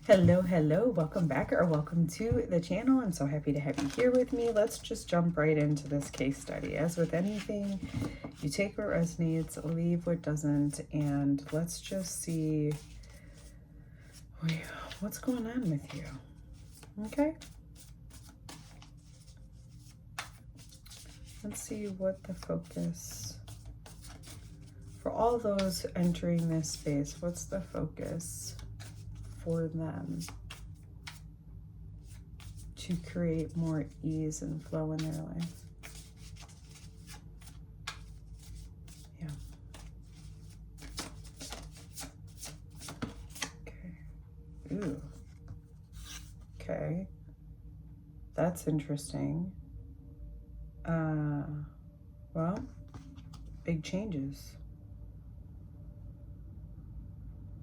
Hello, welcome back or welcome to the channel. I'm so happy to have you here with me. Let's just jump right into this case study. As with anything, you take what resonates, leave what doesn't, and let's just see what's going on with you. Okay? Let's see what the focus for all those entering this space. What's the focus for them to create more ease and flow in their life? Yeah. Okay. Ooh. Okay. That's interesting. Well, big changes.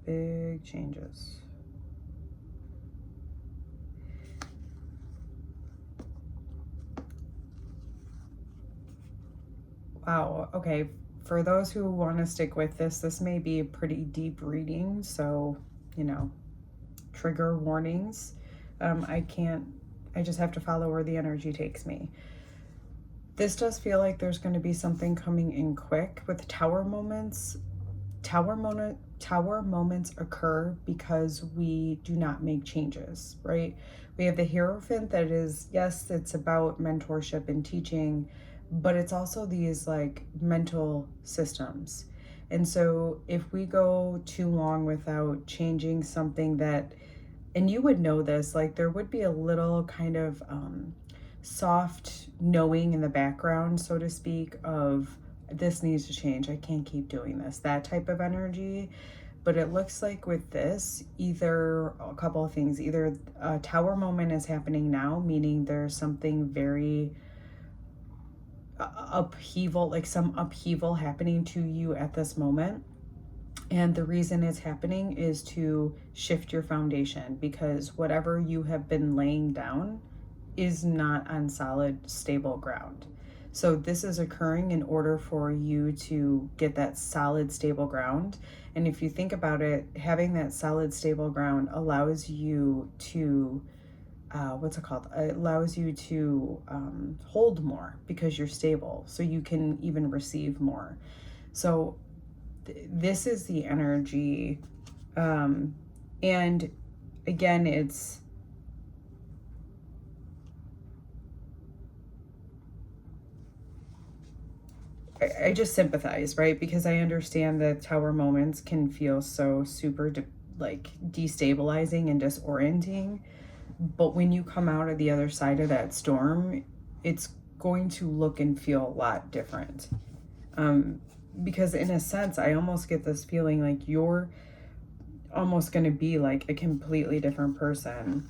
Big changes. Wow, okay, for those who want to stick with this may be a pretty deep reading, so, you know, trigger warnings. I just have to follow where the energy takes me. This does feel like there's going to be something coming in quick with tower moments. Tower moments occur because we do not make changes, right? We have the Hierophant that is, yes, it's about mentorship and teaching, but it's also these like mental systems. And so if we go too long without changing something that, and you would know this, like there would be a little kind of soft knowing in the background, so to speak, of this needs to change. I can't keep doing this, that type of energy. But it looks like with this, either a couple of things, either a tower moment is happening now, meaning there's something very upheaval, like some upheaval happening to you at this moment. And the reason it's happening is to shift your foundation, because whatever you have been laying down is not on solid, stable ground. So this is occurring in order for you to get that solid, stable ground. And if you think about it, having that solid, stable ground allows you to, It allows you to hold more because you're stable. So you can even receive more. So this is the energy. And again, it's, I just sympathize, right? Because I understand that tower moments can feel so super destabilizing and disorienting. But when you come out of the other side of that storm, it's going to look and feel a lot different. Because in a sense, I almost get this feeling like you're almost going to be like a completely different person.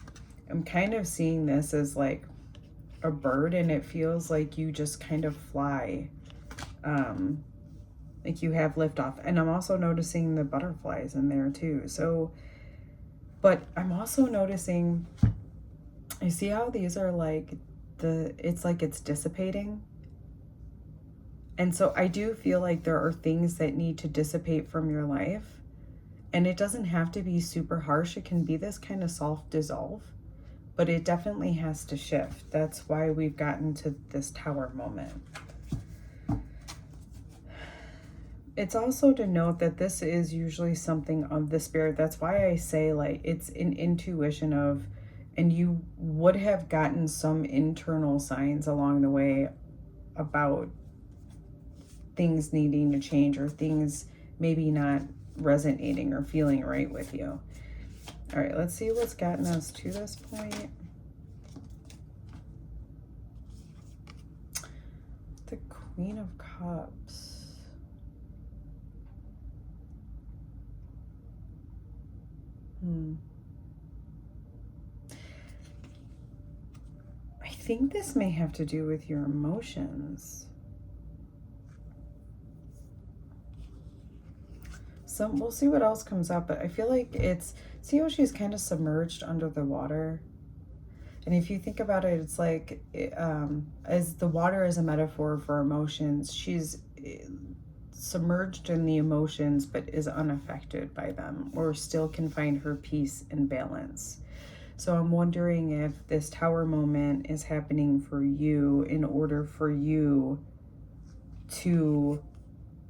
I'm kind of seeing this as like a bird, and it feels like you just kind of fly. Like you have liftoff. And I'm also noticing the butterflies in there too. So, but I'm also noticing, I see how these are like it's like it's dissipating. And so I do feel like there are things that need to dissipate from your life. And it doesn't have to be super harsh. It can be this kind of soft dissolve, but it definitely has to shift. That's why we've gotten to this tower moment. It's also to note that this is usually something of the spirit. That's why I say like it's an intuition of, and you would have gotten some internal signs along the way about things needing to change or things maybe not resonating or feeling right with you. All right, let's see what's gotten us to this point. The Queen of Cups. I think this may have to do with your emotions. We'll see what else comes up, but I feel like it's, see how she's kind of submerged under the water? And if you think about it, it's like, as the water is a metaphor for emotions, she's submerged in the emotions but is unaffected by them, or still can find her peace and balance. So I'm wondering if this Tower moment is happening for you in order for you to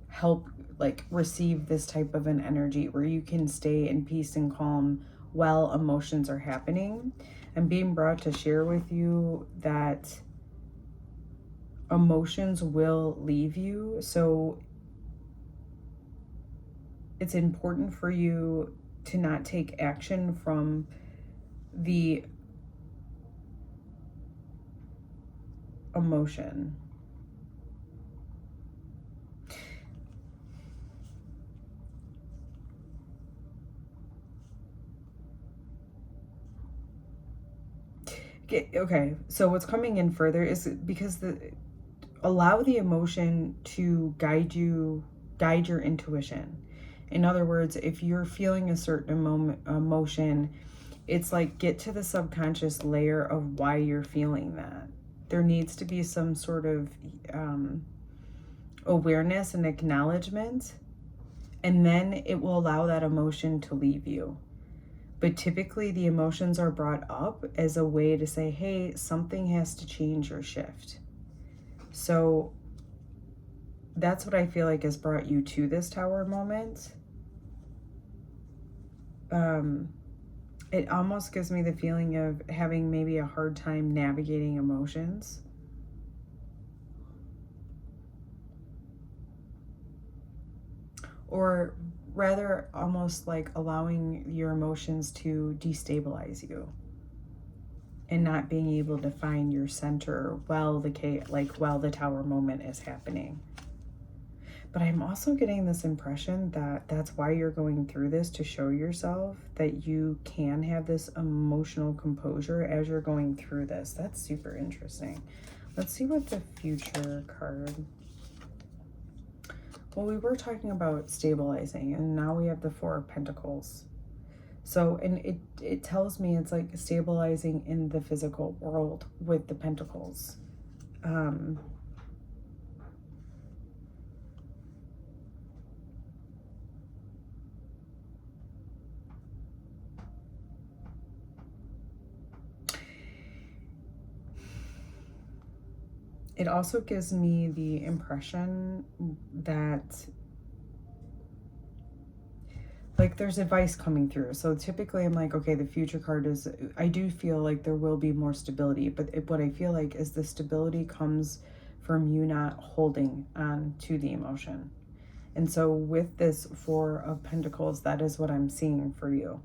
help like receive this type of an energy where you can stay in peace and calm while emotions are happening. I'm being brought to share with you that emotions will leave you. So it's important for you to not take action from the emotion. Okay, so what's coming in further is because allow the emotion to guide you, guide your intuition. In other words, if you're feeling a certain emotion, it's like get to the subconscious layer of why you're feeling that. There needs to be some sort of awareness and acknowledgement, and then it will allow that emotion to leave you. But typically the emotions are brought up as a way to say, hey, something has to change or shift. So that's what I feel like has brought you to this Tower moment. It almost gives me the feeling of having maybe a hard time navigating emotions. Or rather almost like allowing your emotions to destabilize you and not being able to find your center while the Tower moment is happening. But I'm also getting this impression that that's why you're going through this, to show yourself that you can have this emotional composure as you're going through this. That's super interesting. Let's see what the future card. Well, we were talking about stabilizing, and now we have the Four of Pentacles. So, and it tells me it's like stabilizing in the physical world with the Pentacles. It also gives me the impression that like there's advice coming through. So typically I'm like, okay, the future card is, I do feel like there will be more stability, but what I feel like is the stability comes from you not holding on to the emotion. And so with this Four of Pentacles, that is what I'm seeing for you,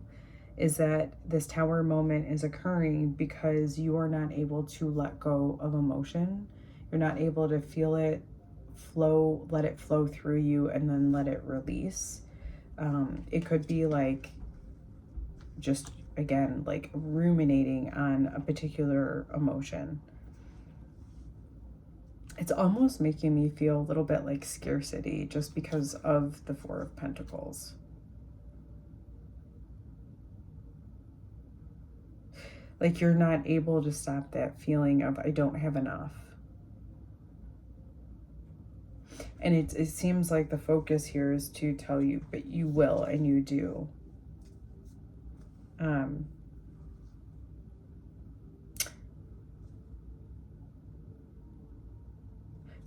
is that this Tower moment is occurring because you are not able to let go of emotion. You're not able to feel it flow, let it flow through you, and then let it release. It could be like just, again, like ruminating on a particular emotion. It's almost making me feel a little bit like scarcity just because of the Four of Pentacles. Like you're not able to stop that feeling of I don't have enough. And it seems like the focus here is to tell you, but you will and you do.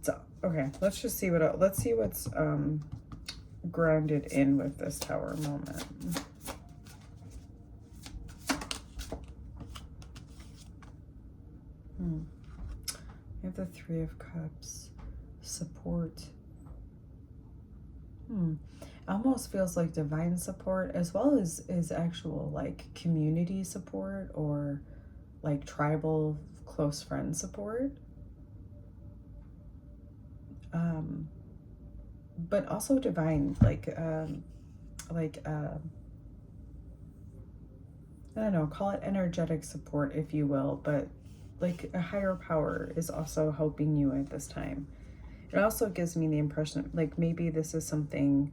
So, okay, let's just see let's see what's grounded in with this Tower moment. We have the Three of Cups, support. Almost feels like divine support as well as actual like community support or like tribal close friend support. But also divine, like I don't know, call it energetic support if you will, but like a higher power is also helping you at this time. It also gives me the impression like maybe this is something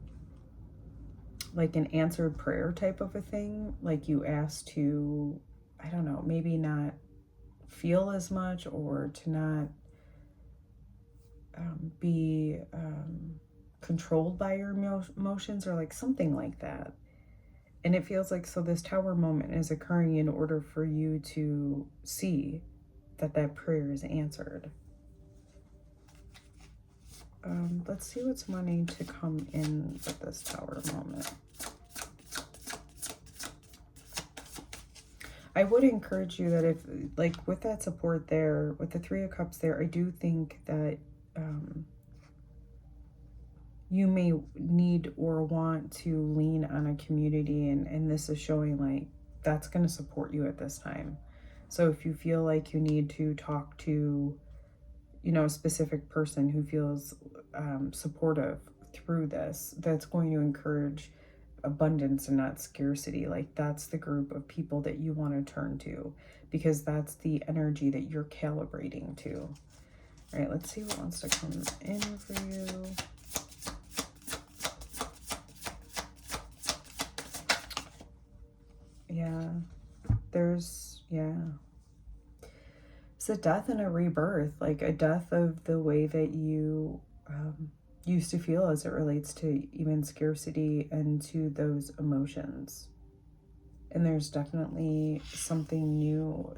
like an answered prayer type of a thing, like you asked to, I don't know, maybe not feel as much or to not be controlled by your emotions, or like something like that. And it feels like, so this tower moment is occurring in order for you to see that that prayer is answered. Let's see what's wanting to come in with this tower moment. I would encourage you that if, like, with that support there, with the Three of Cups there, I do think that you may need or want to lean on a community, and this is showing like that's going to support you at this time. So if you feel like you need to talk to, you know, a specific person who feels supportive through this, that's going to encourage abundance and not scarcity. Like, that's the group of people that you want to turn to, because that's the energy that you're calibrating to. All right, let's see what wants to come in for you. Yeah, it's a death and a rebirth, like a death of the way that you used to feel as it relates to even scarcity and to those emotions. And there's definitely something new,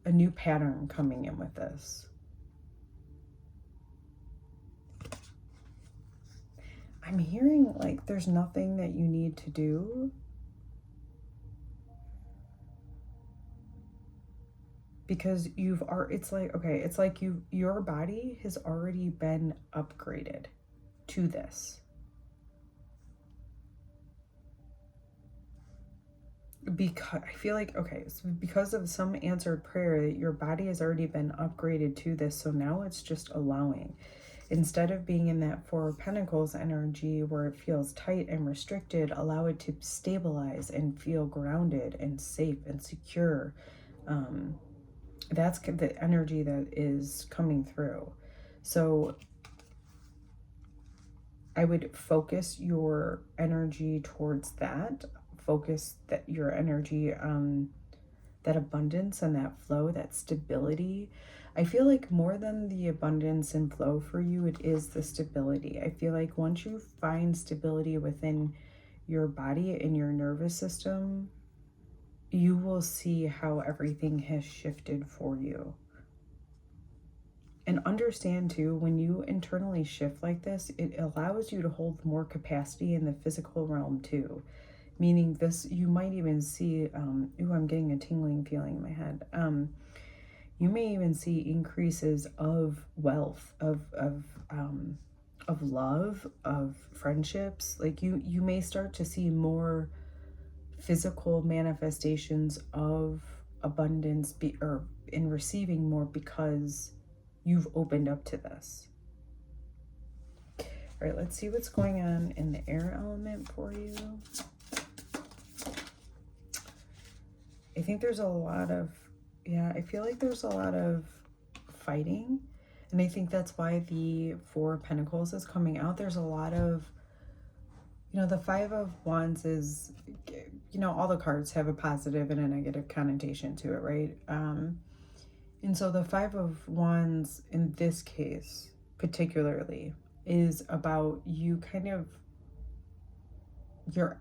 a new pattern coming in with this. I'm hearing like there's nothing that you need to do. Because it's like, okay, it's like your body has already been upgraded to this. Because I feel like, okay, so because of some answered prayer, your body has already been upgraded to this. So now it's just allowing. Instead of being in that Four of Pentacles energy where it feels tight and restricted, allow it to stabilize and feel grounded and safe and secure. That's the energy that is coming through. So I would focus your energy towards that. Focus your energy on that abundance and that flow, that stability. I feel like more than the abundance and flow for you, it is the stability. I feel like once you find stability within your body and your nervous system, you will see how everything has shifted for you. And understand too, when you internally shift like this, it allows you to hold more capacity in the physical realm too. Meaning this, you might even see, ooh, I'm getting a tingling feeling in my head. You may even see increases of wealth, of love, of friendships. Like you may start to see more physical manifestations of abundance or in receiving more because you've opened up to this. All right, let's see what's going on in the air element for you. I think there's a lot of, I feel like there's a lot of fighting. And I think that's why the Four of Pentacles is coming out. There's a lot of, the Five of Wands is, all the cards have a positive and a negative connotation to it, right? And so the Five of Wands in this case, particularly, is about you kind of, your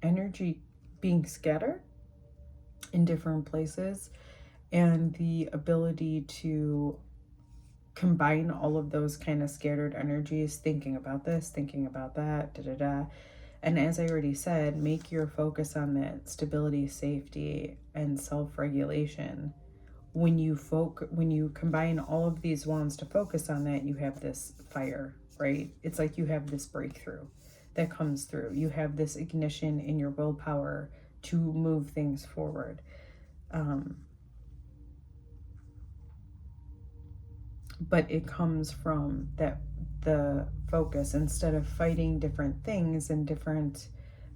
energy being scattered in different places, and the ability to combine all of those kind of scattered energies, thinking about this, thinking about that, And as I already said, make your focus on that stability, safety, and self-regulation. When you combine all of these wands to focus on that, you have this fire, right? It's like you have this breakthrough that comes through. You have this ignition in your willpower to move things forward. But it comes from the focus. Instead of fighting different things and different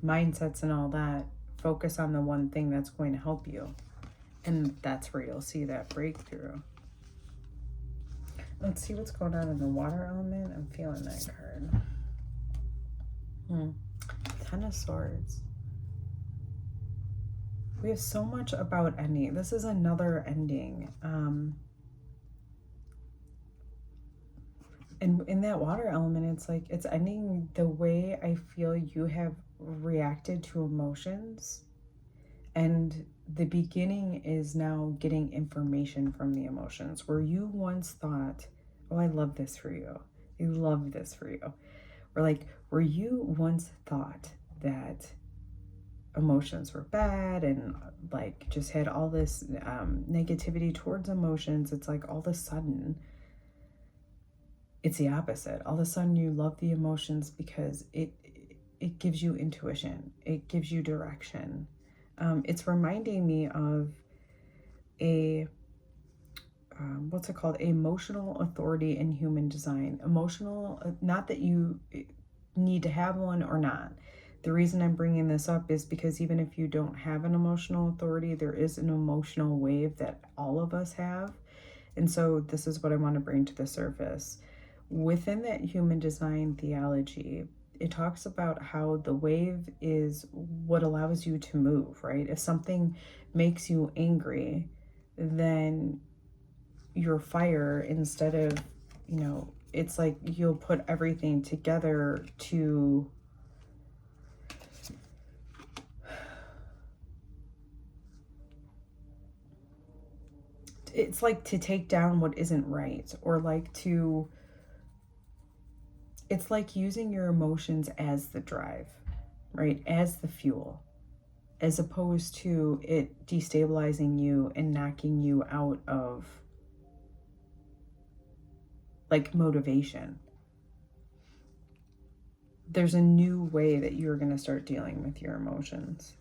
mindsets and all that, focus on the one thing that's going to help you. And that's where you'll see that breakthrough. Let's see what's going on in the water element. I'm feeling that card. 10 of Swords. We have so much about ending. This is another ending. And in that water element, it's like, it's ending the way I feel you have reacted to emotions. And the beginning is now getting information from the emotions, where you once thought, oh, I love this for you. I love this for you. Or like, where you once thought that emotions were bad and like just had all this negativity towards emotions, it's like all of a sudden it's the opposite. All of a sudden you love the emotions because it gives you intuition. It gives you direction. It's reminding me of a what's it called? Emotional authority in human design. Emotional, not that you need to have one or not. The reason I'm bringing this up is because even if you don't have an emotional authority, there is an emotional wave that all of us have. And so this is what I want to bring to the surface. Within that human design theology, it talks about how the wave is what allows you to move, right? If something makes you angry, then your fire, instead of, you know, it's like you'll put everything together to it's like to take down what isn't right, or like to, it's like using your emotions as the drive, right? As the fuel, as opposed to it destabilizing you and knocking you out of like motivation. There's a new way that you're going to start dealing with your emotions.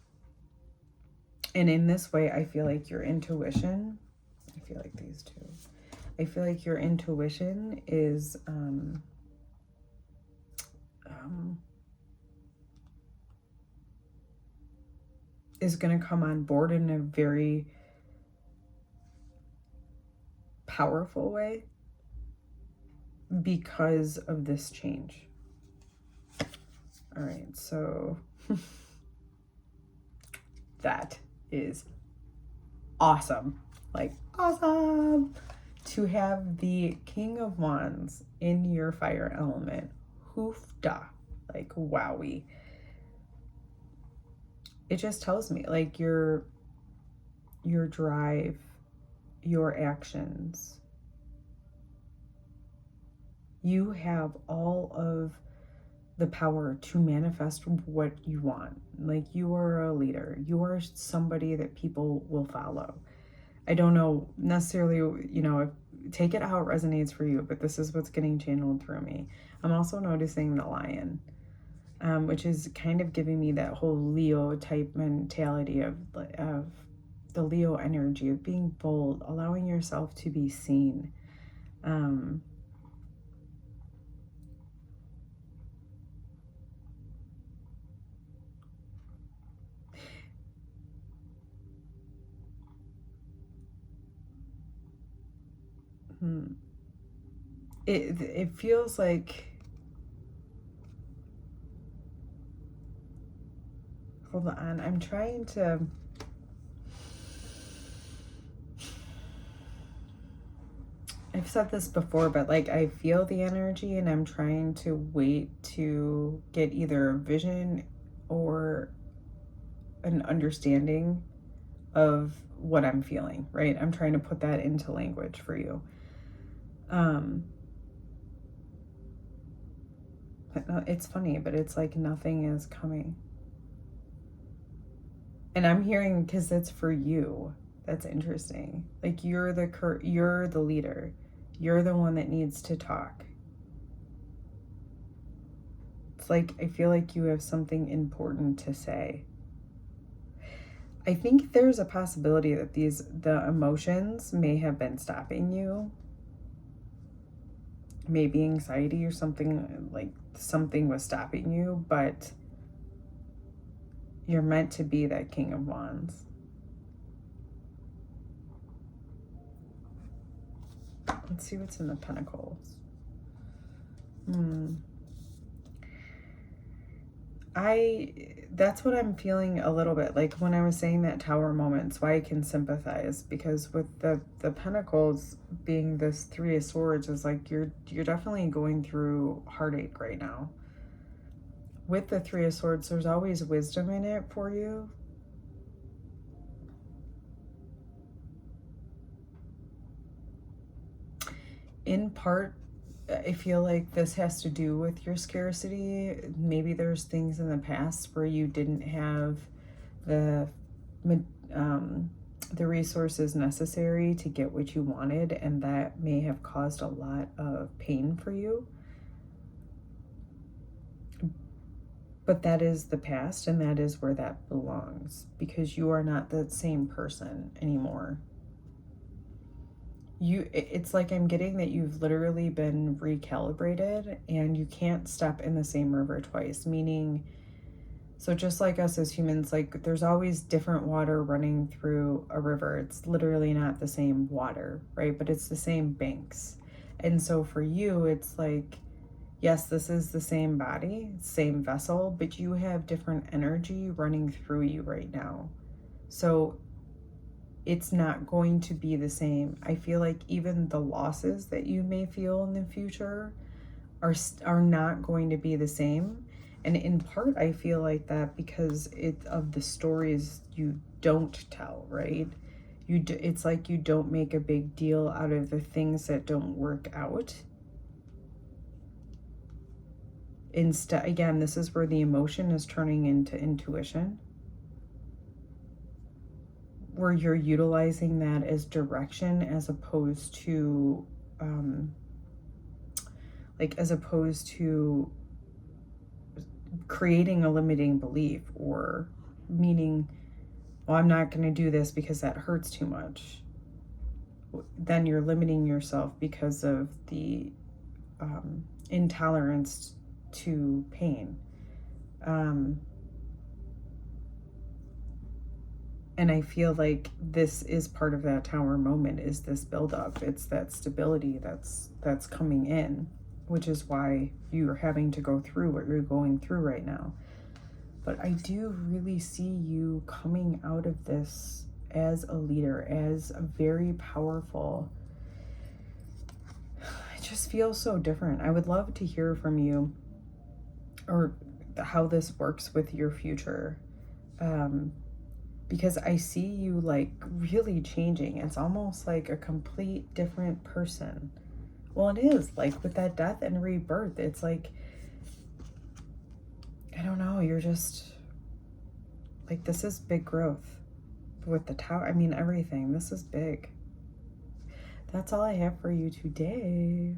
And in this way, I feel like your intuition, I feel like these two, I feel like your intuition is going to come on board in a very powerful way because of this change. All right, so that is awesome. Like, awesome to have the King of Wands in your fire element. Hoofda, like, wowie. It just tells me like your drive, your actions, you have all of the power to manifest what you want. Like, you are a leader. You are somebody that people will follow. I don't know necessarily, you know, take it how it resonates for you, but this is what's getting channeled through me. I'm also noticing the lion, which is kind of giving me that whole Leo type mentality of the Leo energy of being bold, allowing yourself to be seen. It feels like, hold on, I'm trying to, I've said this before, but like I feel the energy and I'm trying to wait to get either a vision or an understanding of what I'm feeling, right? I'm trying to put that into language for you. But no, it's funny, but it's like nothing is coming. And I'm hearing, because it's for you. That's interesting. Like, you're the leader. You're the one that needs to talk. It's like, I feel like you have something important to say. I think there's a possibility that the emotions may have been stopping you. Maybe anxiety or something, like something was stopping you, but you're meant to be that King of Wands. Let's see what's in the Pentacles. That's what I'm feeling a little bit like when I was saying that tower moment. So I can sympathize, because with the Pentacles being this Three of Swords is like you're definitely going through heartache right now. With the Three of Swords, there's always wisdom in it for you. In part, I feel like this has to do with your scarcity. Maybe there's things in the past where you didn't have the resources necessary to get what you wanted, and that may have caused a lot of pain for you. But that is the past, and that is where that belongs, because you are not the same person anymore. It's like I'm getting that you've literally been recalibrated, and you can't step in the same river twice, meaning, so just like us as humans, like there's always different water running through a river. It's literally not the same water, right? But it's the same banks. And so for you, it's like, yes, this is the same body, same vessel, but you have different energy running through you right now. So it's not going to be the same. I feel like even the losses that you may feel in the future are not going to be the same. And in part, I feel like that because of the stories you don't tell, right? It's like you don't make a big deal out of the things that don't work out. Instead, again, this is where the emotion is turning into intuition, where you're utilizing that as direction as opposed to creating a limiting belief, or meaning, well, I'm not going to do this because that hurts too much. Then you're limiting yourself because of the intolerance to pain. And I feel like this is part of that tower moment, is this buildup. It's that stability that's coming in, which is why you're having to go through what you're going through right now. But I do really see you coming out of this as a leader, as a very powerful. It just feels so different. I would love to hear from you, or how this works with your future. Because I see you like really changing. It's almost like a complete different person. Well, it is, like with that death and rebirth, it's like, I don't know, you're just like, this is big growth with the tower. I mean, everything, this is big. That's all I have for you today.